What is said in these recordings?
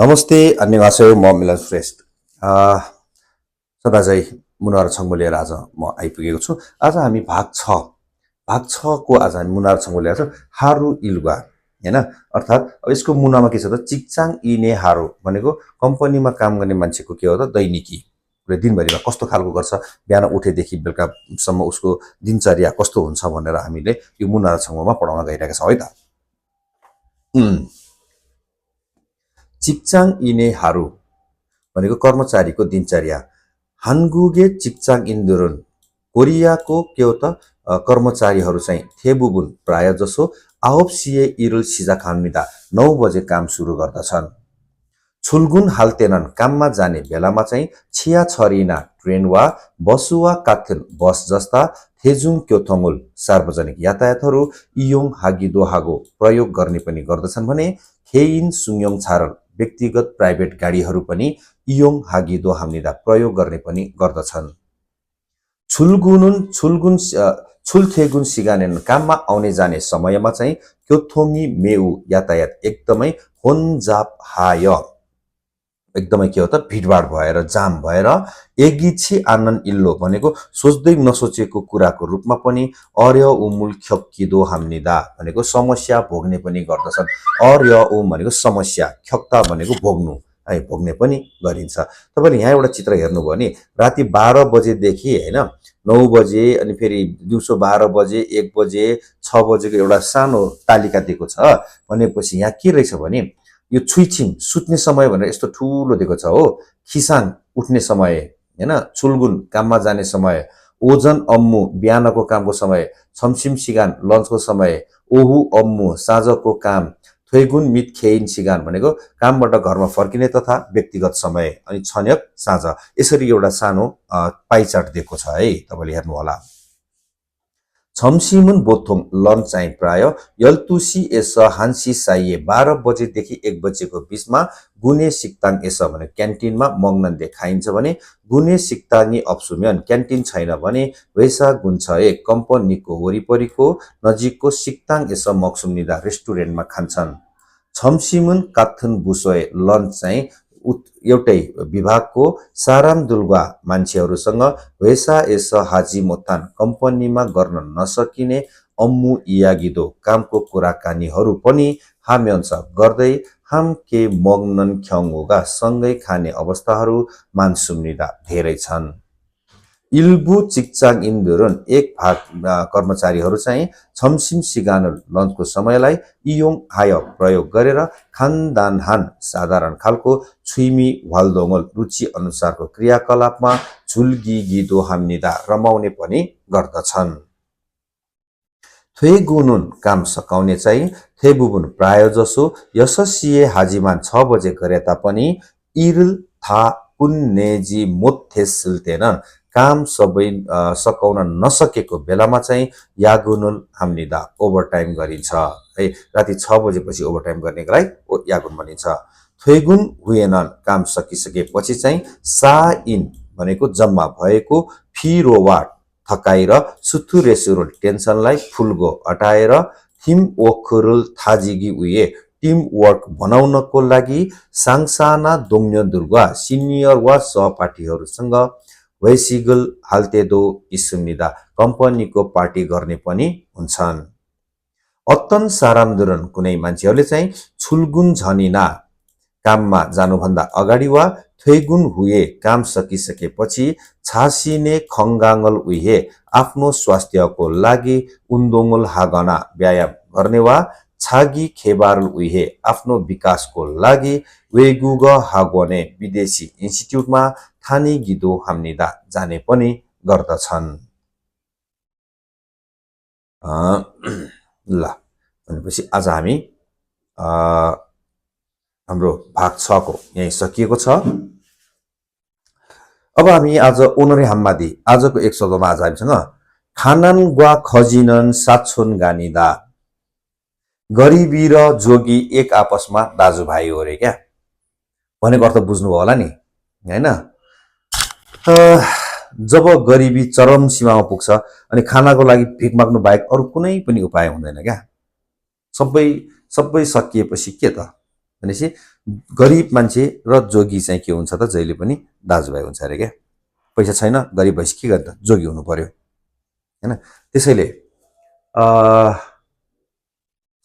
नमस्ते, अन्यवासेयो म मिलन श्रेष्ठ। सदा चाहिँ मुनार छङ्गो लिएर आज म आइपुगेको छु। आज हामी भाग 6 को आज हामी मुनार छङ्गो लिएर छौँ। हारु इलुगा हैन, अर्थात् अब यसको मुनामा के छ त, चिकचाङ इने हारु भनेको कम्पनीमा काम गर्ने मान्छेको के हो त, दैनिकी। उसले दिनभरिमा कस्तो खालको गर्छ, बिहान उठेदेखि बेलुकासम्म उसको दिनचर्या कस्तो हुन्छ भनेर हामीले यो मुनार छङ्गोमा पढाउन गइरहेका छौँ है त। चिकचाङ इने हारु भनेको कर्मचारीको दिनचर्या। हानगुगे चिकचाङ इन्दुरुन, कोरियाको के हो त, कर्मचारीहरू चाहिँ थेबुबुन प्राय जसो आहोप्सिए इरुल सिजाखान्मिदा 9 बजे काम सुरु गर्दछन्। छुल्गुन हाल्तेनन्, काममा जाने बेलामा चाहिँ छिया छरिना ट्रेन वा बस वा काथेन बस जस्ता थेजुङ क्योथोङुल सार्वजनिक यातायातहरू इयोङ हागिदोहागो प्रयोग गर्ने पनि गर्दछन् भने खेइन सुङयोङ छारल व्यक्तिगत प्राइभेट गाडीहरू पनि इयोङ हागिदो हाम्निदा प्रयोग गर्ने पनि गर्दछन्। छुल्थेगुन सिगानेन, काममा आउने जाने समयमा चाहिँ क्योथोङी मेउ यातायात एकदमै होन्जाप हाय, एकदमै के हो त, भिडभाड भएर जाम भएर एगिछि आनन इल्लो भनेको सोच्दै नसोचेको कुराको रूपमा पनि अर्य उमुल ख्यक्किदो हाम्निदा भनेको समस्या भोग्ने पनि गर्दछन्। अर्य उम भनेको समस्या, ख्यक्ता भनेको भोग्नु है, भोग्ने पनि गरिन्छ। तपाईँले यहाँ एउटा चित्र हेर्नुभयो भने राति 12 बजेदेखि हैन 9 बजे, अनि फेरि दिउँसो 12 बजे, 1 बजे, 6 बजेको एउटा सानो तालिका दिएको छ। भनेपछि यहाँ के रहेछ भने यो छुइछिङ सुत्ने समय भनेर यस्तो ठुलो दिएको छ हो। खिसाङ उठ्ने समय हैन, छुल्गुन काममा जाने समय, ओजन अम्मु बिहानको कामको समय, छमसिम सिगान लन्चको समय, ओहु अम्मु साँझको काम, थैगुन मित खेइन सिगान भनेको कामबाट घरमा फर्किने तथा व्यक्तिगत समय, अनि छन्यक साँझ। यसरी एउटा सानो पाइ चार्ट दिएको छ है, तपाईँले हेर्नु होला। छमसिमुन बोथोङ लन्च चाहिँ प्राय यल्तुसी एस हान्सी साइए 12 बजेदेखि 1 बजेको बिचमा गुने सिक्ताङ एस भने क्यान्टिनमा मग्नन्दे खाइन्छ भने गुने सिक्ताङी अप्सुम्यन क्यान्टिन छैन भने वैसा गुन्छ एक कम्पनीको वरिपरिको नजिकको सिक्ताङ एस मक्सुम्निदा रेस्टुरेन्टमा खान्छन्। छमसिमुन काथुन बुसोए लन्च चाहिँ एउटै विभागको सारामदुल्गा मान्छेहरूसँग वेसा एस हाजी मोतान कम्पनीमा गर्न नसकिने अम्मु इयागिदो कामको कुराकानीहरू पनि हाम्यंश गर्दै हाम के मग्नन ख्यङ्गोगा सँगै खाने अवस्थाहरू मानसुम्निदा धेरै छन्। इल्बु चिकचाङ इन्दुरुन एक भाग कर्मचारीहरू चाहिँ छमसिम सिगानो लन्चको समयलाई इयोङ हाय प्रयोग गरेर खानदानहान साधारण खालको छुइमी वाल्दोङल रुचि अनुसारको क्रियाकलापमा झुल्गिगिदो हाम्निदा रमाउने पनि गर्दछन्। थेगुनुन काम सकाउने चाहिँ थेबुबुन प्राय जसो यशस्सिए हाजिमान 6 बजे गरे तापनि इरुल था पुन्नेजी मोथेसिल्तेनन् काम सबै सकाउन नसकेको बेलामा चाहिँ यागुनुल हाम्निदा ओभरटाइम गरिन्छ है। राति 6 बजेपछि ओभरटाइम गर्नेलाई यागुन भनिन्छ। थेगुन हुएनन्, काम सकिसकेपछि चाहिँ सा इन भनेको जम्मा भएको फिरोवाट थकाइ र सुथुरेसुरुल टेन्सनलाई फुल्गो हटाएर थिम ओखुरुल थाजिगी उए टिम वर्क बनाउनको लागि साङसाना दोङ्न्य दुर्गा सिनियर वा सहपाठीहरूसँग वैसिगल हाल्तेदो इस्मुनिदा कम्पनीको पार्टी गर्ने पनि हुन्छन्। अत्तन सारामदुरन कुनै मान्छेहरूले चाहिँ छुल्गुन झनिना काममा जानुभन्दा अगाडि वा थैगुन हुए काम सकिसकेपछि छासिने खङ्गाङ्गल उहे आफ्नो स्वास्थ्यको लागि उन्दोङल हागना व्यायाम गर्ने वा छागी खेबारल उहे आफ्नो विकासको लागि वेगुग हागोने विदेशी इन्स्टिट्युटमा थानी गिदो हाम्निदा जाने पनि गर्दछन्। ल भनेपछि आज हामी हाम्रो भाग 6 को यही सकिएको छ। अब हामी आज ओनरे हाम्मादी आजको एक शब्दमा आज हामीसँग खानन ग्वा खजिनन साछुन गानिदा, गरिबी र जोगी एक आपसमा दाजुभाइ हो रे क्या भनेको अर्थ बुझ्नुभयो होला नि हैन। जब गरिबी चरम सीमामा पुग्छ अनि खानाको लागि भिख माग्नु बाहेक अरू कुनै पनि उपाय हुँदैन क्या। सबै सकिएपछि के त भनेपछि गरिब मान्छे र जोगी चाहिँ के हुन्छ त जहिले पनि दाजुभाइ हुन्छ अरे क्या। पैसा छैन गरिब भएपछि के गर्दा जोगी हुनु पर्यो हैन। त्यसैले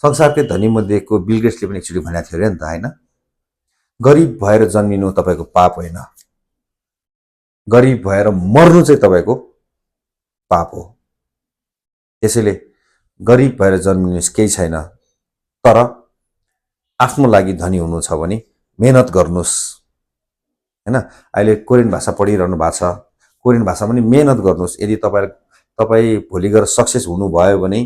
संसारकै धनी मध्येको बिल गेट्सले पनि एकचोटि भनेको थियो अरे नि त हैन, गरिब भएर जन्मिनु तपाईँको पाप होइन, गरिब भएर मर्नु चाहिँ तपाईँको पाप हो। त्यसैले गरिब भएर जन्मिनु केही छैन, तर आफ्नो लागि धनी हुनु छ भने मेहनत गर्नुहोस् हैन। अहिले कोरियन भाषा पढिरहनु भएको छ, कोरियन भाषा पनि मेहनत गर्नुहोस्। यदि तपाईँ भोलि गएर सक्सेस हुनुभयो भने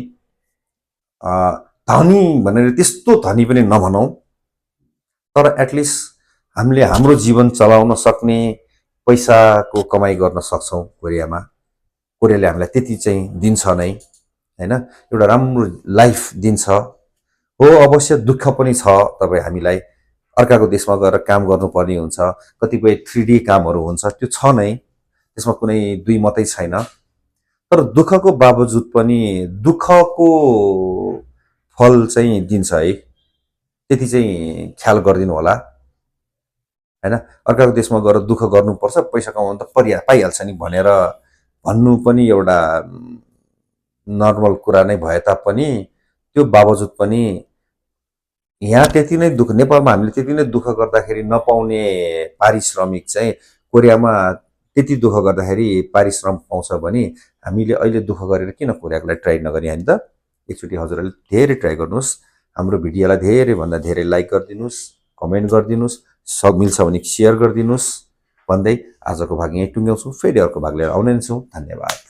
धनी भनेर त्यस्तो धनी पनि नभनौँ, तर एटलिस्ट हामीले हाम्रो जीवन चलाउन सक्ने पैसाको कमाइ गर्न सक्छौँ। कोरियाले हामीलाई त्यति चाहिँ दिन्छ नै हैन, एउटा राम्रो लाइफ दिन्छ। हो अवश्य दुःख पनि छ, तपाईँ हामीलाई अर्काको देशमा गएर काम गर्नुपर्ने हुन्छ, कतिपय 3D कामहरू हुन्छ, त्यो छ नै, त्यसमा कुनै दुई मतै छैन। तर दुःखको बावजुद पनि दुःखको फल चाहिँ दिन्छ है, त्यति चाहिँ ख्याल गरिदिनु होला हैन। अर्काको देशमा गएर दुःख गर्नुपर्छ, पैसा कमाउनु त पाइहाल्छ नि भनेर भन्नु पनि एउटा नर्मल कुरा नै भए तापनि त्यो बावजुद पनि यहाँ त्यति नै दुःख, नेपालमा हामीले त्यति नै दुःख गर्दाखेरि नपाउने पारिश्रमिक चाहिँ कोरियामा त्यति दुःख गर्दाखेरि पारिश्रम पाउँछ भने हामीले अहिले दुःख गरेर किन कोरियाको लागि ट्राई नगर्ने हैन त। एकचोटि हजुरहरूले धेरै ट्राई गर्नुहोस्, हाम्रो भिडियोलाई धेरैभन्दा धेरै लाइक गरिदिनुहोस्, कमेन्ट गरिदिनुहोस्, मिल्छ भने सेयर गरिदिनुहोस् भन्दै आजको भाग यहीँ टुङ्ग्याउँछु। फेरि अर्को भाग लिएर आउने नै छु। धन्यवाद।